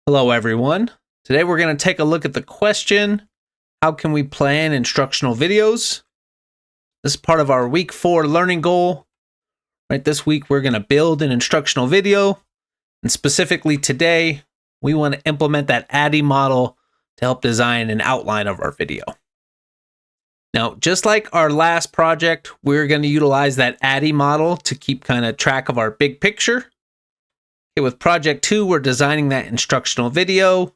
Hello everyone. Today we're going to take a look at the question, how can we plan instructional videos? This is part of our week 4 learning goal. Right, this week we're going to build an instructional video, and specifically today we want to implement that ADDIE model to help design an outline of our video. Now, just like our last project, we're going to utilize that ADDIE model to keep kind of track of our big picture. Okay, with project 2, we're designing that instructional video,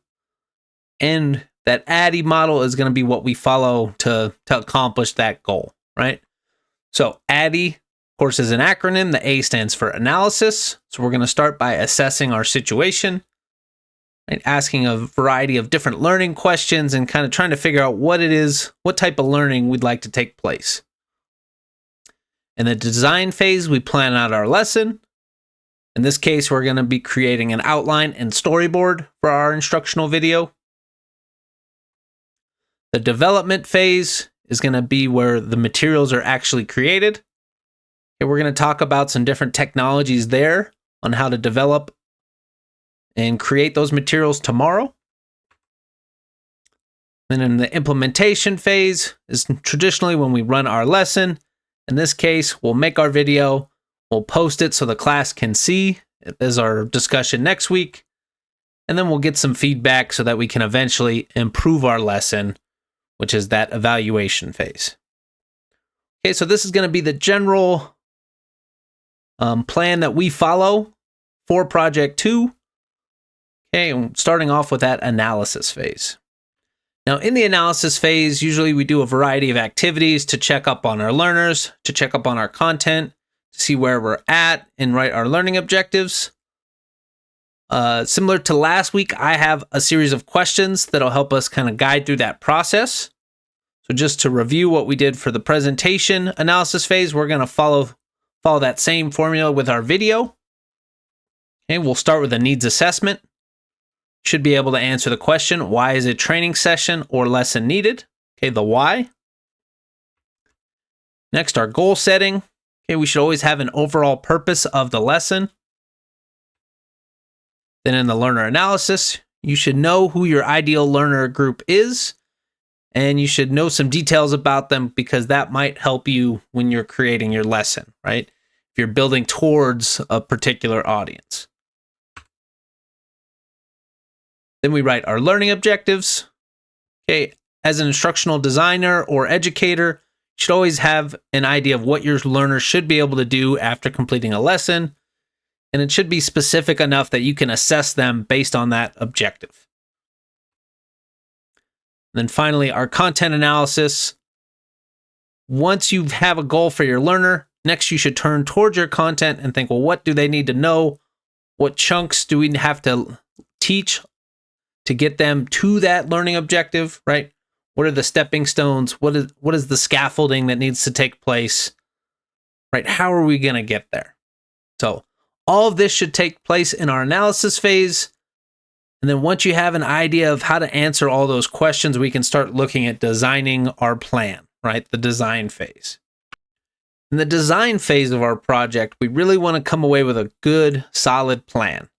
and that ADDIE model is going to be what we follow to accomplish that goal, right? So ADDIE, of course, is an acronym. The A stands for analysis. So we're going to start by assessing our situation, right? Asking a variety of different learning questions and kind of trying to figure out what it is, what type of learning we'd like to take place. In the design phase, we plan out our lesson. In this case, we're going to be creating an outline and storyboard for our instructional video. The development phase is going to be where the materials are actually created. Okay, we're going to talk about some different technologies there on how to develop and create those materials tomorrow. Then in the implementation phase is traditionally when we run our lesson. In this case, we'll make our video. We'll post it so the class can see it as our discussion next week. And then we'll get some feedback so that we can eventually improve our lesson, which is that evaluation phase. Okay, so this is going to be the general plan that we follow for project 2. Okay, starting off with that analysis phase. Now, in the analysis phase, usually we do a variety of activities to check up on our learners, to check up on our content, see where we're at and write our learning objectives. Similar to last week, I have a series of questions that'll help us kind of guide through that process. So just to review what we did for the presentation analysis phase, we're going to follow that same formula with our video. Okay, we'll start with a needs assessment. Should be able to answer the question, why is a training session or lesson needed? Okay, the why. Next, our goal setting. Okay, we should always have an overall purpose of the lesson. Then in the learner analysis, you should know who your ideal learner group is, and you should know some details about them because that might help you when you're creating your lesson, right? If you're building towards a particular audience. Then we write our learning objectives. Okay, as an instructional designer or educator, you should always have an idea of what your learners should be able to do after completing a lesson, and it should be specific enough that you can assess them based on that objective. And then finally, our content analysis. Once you have a goal for your learner, next you should turn towards your content and think, well, what do they need to know? What chunks do we have to teach to get them to that learning objective, right? What are the stepping stones? What is the scaffolding that needs to take place? Right? How are we going to get there? So all of this should take place in our analysis phase. And then once you have an idea of how to answer all those questions, we can start looking at designing our plan, right? The design phase. In the design phase of our project, we really want to come away with a good, solid plan.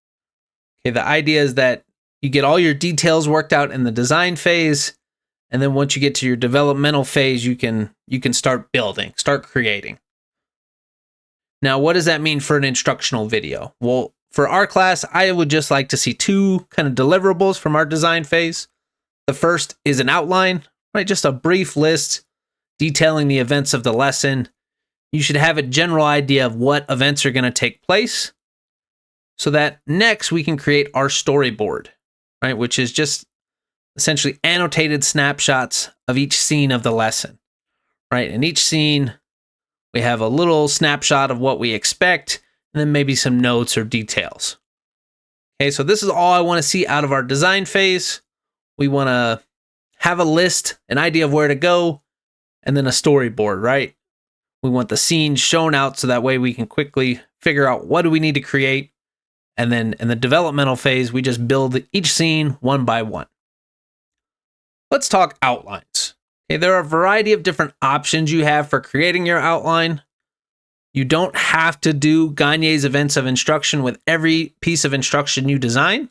Okay, the idea is that you get all your details worked out in the design phase. And then once you get to your developmental phase, you can start building, start creating. Now, what does that mean for an instructional video? Well, for our class, I would just like to see 2 kind of deliverables from our design phase. The first is an outline, right? Just a brief list detailing the events of the lesson. You should have a general idea of what events are going to take place so that next we can create our storyboard, right? Which is just essentially annotated snapshots of each scene of the lesson, right? In each scene, we have a little snapshot of what we expect, and then maybe some notes or details. Okay, so this is all I want to see out of our design phase. We want to have a list, an idea of where to go, and then a storyboard, right? We want the scenes shown out so that way we can quickly figure out what do we need to create. And then in the developmental phase, we just build each scene one by one. Let's talk outlines. Okay, there are a variety of different options you have for creating your outline. You don't have to do Gagne's events of instruction with every piece of instruction you design.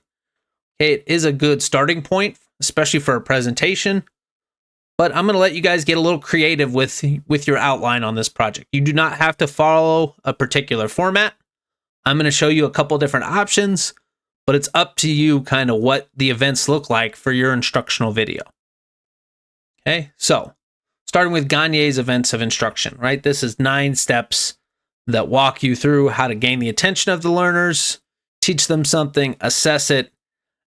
Okay, it is a good starting point, especially for a presentation. But I'm going to let you guys get a little creative with your outline on this project. You do not have to follow a particular format. I'm going to show you a couple different options, but it's up to you kind of what the events look like for your instructional video. Okay, so starting with Gagne's events of instruction, right? This is 9 steps that walk you through how to gain the attention of the learners, teach them something, assess it,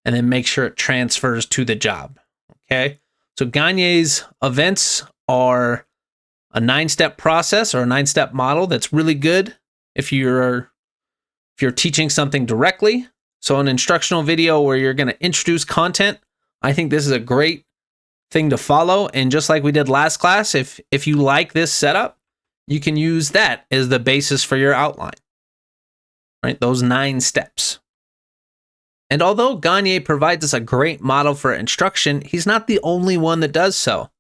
and then make sure it transfers to the job. Okay, so Gagne's events are a 9-step process or a 9-step model that's really good if you're teaching something directly. So an instructional video where you're going to introduce content, I think this is a great thing to follow. And just like we did last class, if you like this setup, you can use that as the basis for your outline, right? Those 9 steps. And although Gagne provides us a great model for instruction, he's not the only one that does so.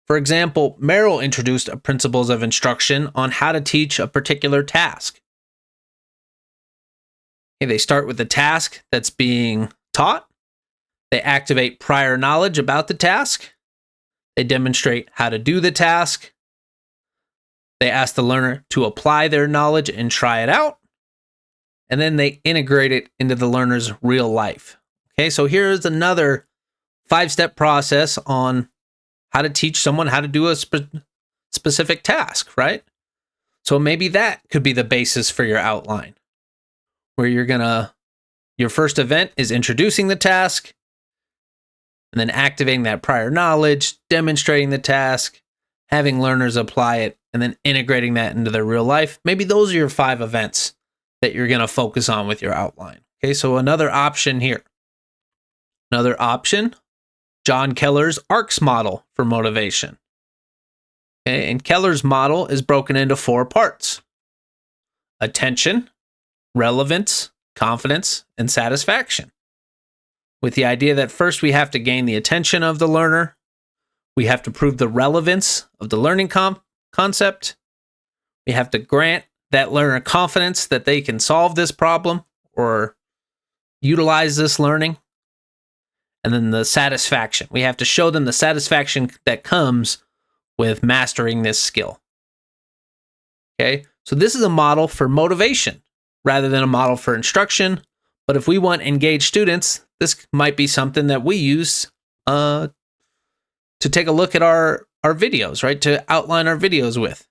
For example, Merrill introduced principles of instruction on how to teach a particular task. Okay, they start with the task that's being taught. They activate prior knowledge about the task. They demonstrate how to do the task. They ask the learner to apply their knowledge and try it out. And then they integrate it into the learner's real life. Okay, so here's another 5-step process on how to teach someone how to do a specific task, right? So maybe that could be the basis for your outline, where your first event is introducing the task, and then activating that prior knowledge, demonstrating the task, having learners apply it, and then integrating that into their real life. Maybe those are your 5 events that you're going to focus on with your outline. Okay, so another option here. Another option, John Keller's ARCS model for motivation. Okay, and Keller's model is broken into 4 parts: attention, relevance, confidence, and satisfaction. With the idea that first we have to gain the attention of the learner, we have to prove the relevance of the learning concept, we have to grant that learner confidence that they can solve this problem or utilize this learning, and then the satisfaction. We have to show them the satisfaction that comes with mastering this skill. Okay, so this is a model for motivation rather than a model for instruction. But if we want engaged students, this might be something that we use to take a look at our videos, right? To outline our videos with.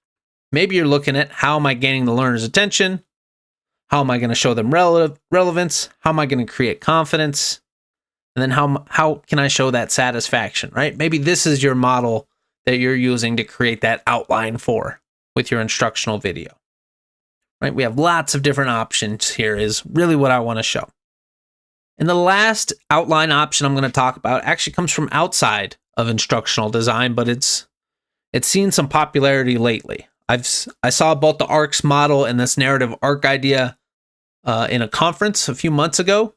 Maybe you're looking at, how am I gaining the learner's attention? How am I going to show them relevance? How am I going to create confidence? And then how can I show that satisfaction, right? Maybe this is your model that you're using to create that outline for with your instructional video. Right? We have lots of different options here is really what I want to show. And the last outline option I'm going to talk about actually comes from outside of instructional design, but it's seen some popularity lately. I saw both the ARCS model and this narrative arc idea in a conference a few months ago.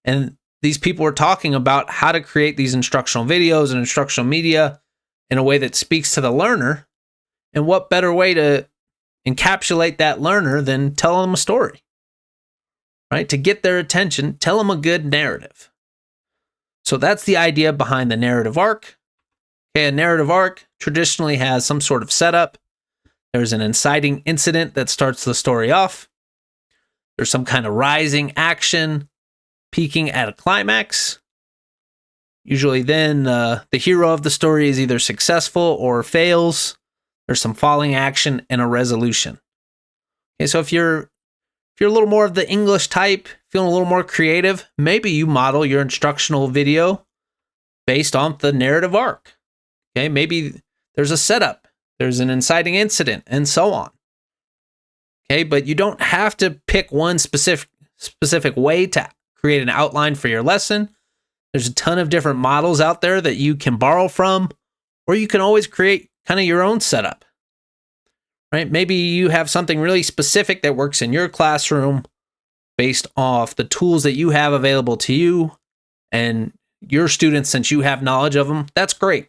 And these people were talking about how to create these instructional videos and instructional media in a way that speaks to the learner. And what better way to encapsulate that learner than tell them a story, right? To get their attention, tell them a good narrative. So that's the idea behind the narrative arc. Okay, a narrative arc traditionally has some sort of setup. There's an inciting incident that starts the story off. There's some kind of rising action, peaking at a climax. Usually then the hero of the story is either successful or fails. There's some falling action and a resolution. Okay, so if you're a little more of the English type, feeling a little more creative, maybe you model your instructional video based on the narrative arc. Okay, maybe there's a setup, there's an inciting incident, and so on. Okay, but you don't have to pick one specific way to create an outline for your lesson. There's a ton of different models out there that you can borrow from, or you can always create kind of your own setup, right? Maybe you have something really specific that works in your classroom based off the tools that you have available to you and your students, since you have knowledge of them. That's great.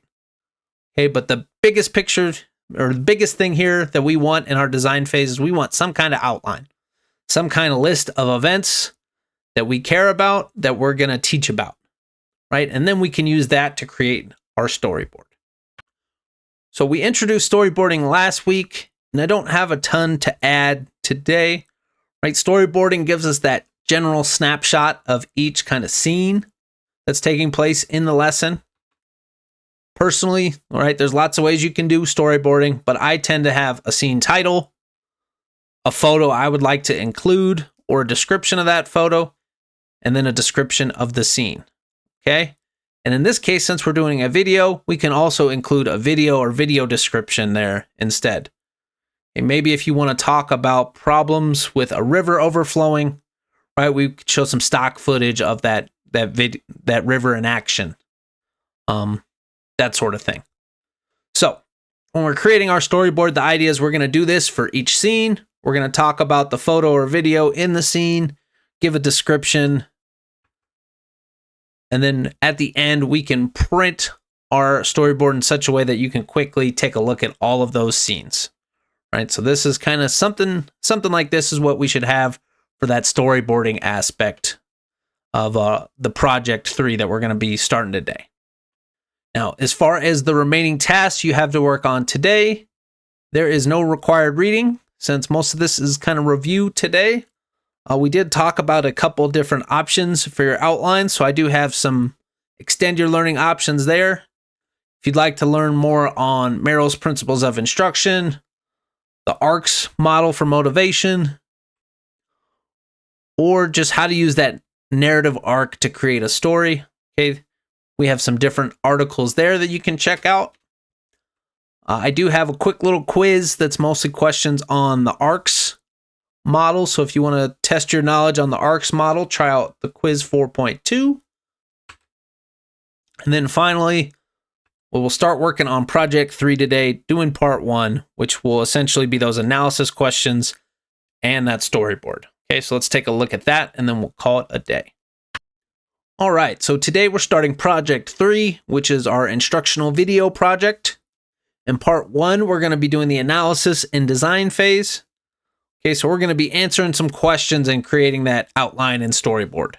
Okay, but the biggest picture or the biggest thing here that we want in our design phase is we want some kind of outline, some kind of list of events that we care about that we're going to teach about, right? And then we can use that to create our storyboard. So we introduced storyboarding last week, and I don't have a ton to add today, right? Storyboarding gives us that general snapshot of each kind of scene that's taking place in the lesson. Personally, all right, there's lots of ways you can do storyboarding, but I tend to have a scene title, a photo I would like to include, or a description of that photo, and then a description of the scene, okay? And in this case, since we're doing a video, we can also include a video or video description there instead. And maybe if you want to talk about problems with a river overflowing, right, we could show some stock footage of that river in action, that sort of thing. So when we're creating our storyboard, the idea is we're going to do this for each scene. We're going to talk about the photo or video in the scene, give a description, and then at the end, we can print our storyboard in such a way that you can quickly take a look at all of those scenes, right? So this is kind of something like this is what we should have for that storyboarding aspect of the project 3 that we're going to be starting today. Now, as far as the remaining tasks you have to work on today, there is no required reading since most of this is kind of review today. We did talk about a couple different options for your outline, so I do have some extend your learning options there. If you'd like to learn more on Merrill's principles of instruction, the ARCS model for motivation, or just how to use that narrative arc to create a story, okay, we have some different articles there that you can check out. I do have a quick little quiz that's mostly questions on the ARCS model. So if you want to test your knowledge on the ARCS model, try out the quiz 4.2. And then finally, we'll start working on project 3 today, doing part 1, which will essentially be those analysis questions and that storyboard. Okay, so let's take a look at that and then we'll call it a day. All right, so today we're starting project 3, which is our instructional video project. In part 1, we're going to be doing the analysis and design phase. Okay, so we're going to be answering some questions and creating that outline and storyboard.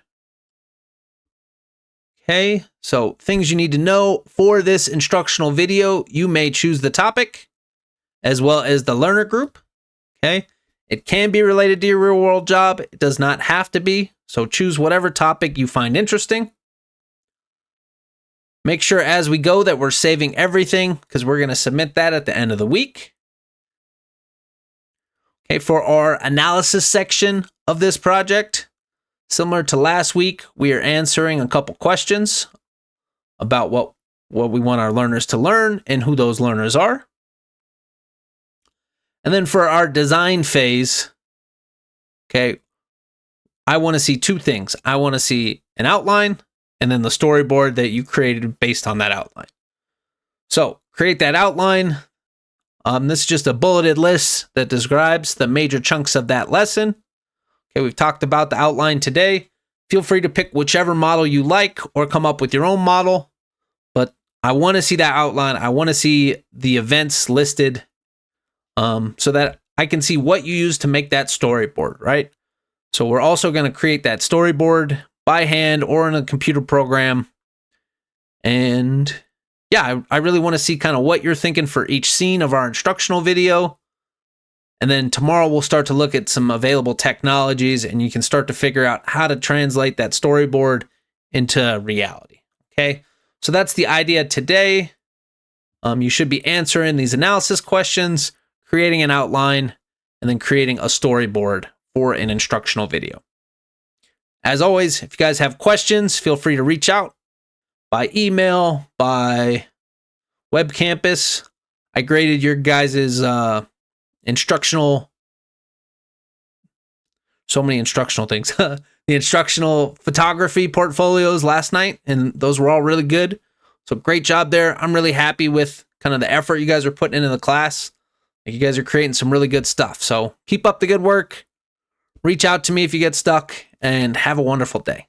Okay, so things you need to know for this instructional video, you may choose the topic as well as the learner group. Okay, it can be related to your real world job. It does not have to be. So choose whatever topic you find interesting. Make sure as we go that we're saving everything because we're going to submit that at the end of the week. Okay, for our analysis section of this project, similar to last week, we are answering a couple questions about what we want our learners to learn and who those learners are. And then for our design phase, okay, I want to see 2 things. I want to see an outline and then the storyboard that you created based on that outline. So create that outline. This is just a bulleted list that describes the major chunks of that lesson. Okay, we've talked about the outline today. Feel free to pick whichever model you like or come up with your own model. But I want to see that outline. I want to see the events listed so that I can see what you use to make that storyboard, right? So we're also going to create that storyboard by hand or in a computer program. And yeah, I really want to see kind of what you're thinking for each scene of our instructional video. And then tomorrow we'll start to look at some available technologies and you can start to figure out how to translate that storyboard into reality. Okay, so that's the idea today. You should be answering these analysis questions, creating an outline, and then creating a storyboard for an instructional video. As always, if you guys have questions, feel free to reach out by email, by Web Campus. I graded your guys' instructional, so many instructional things, the instructional photography portfolios last night, and those were all really good. So great job there. I'm really happy with kind of the effort you guys are putting into the class. You guys are creating some really good stuff. So keep up the good work. Reach out to me if you get stuck, and have a wonderful day.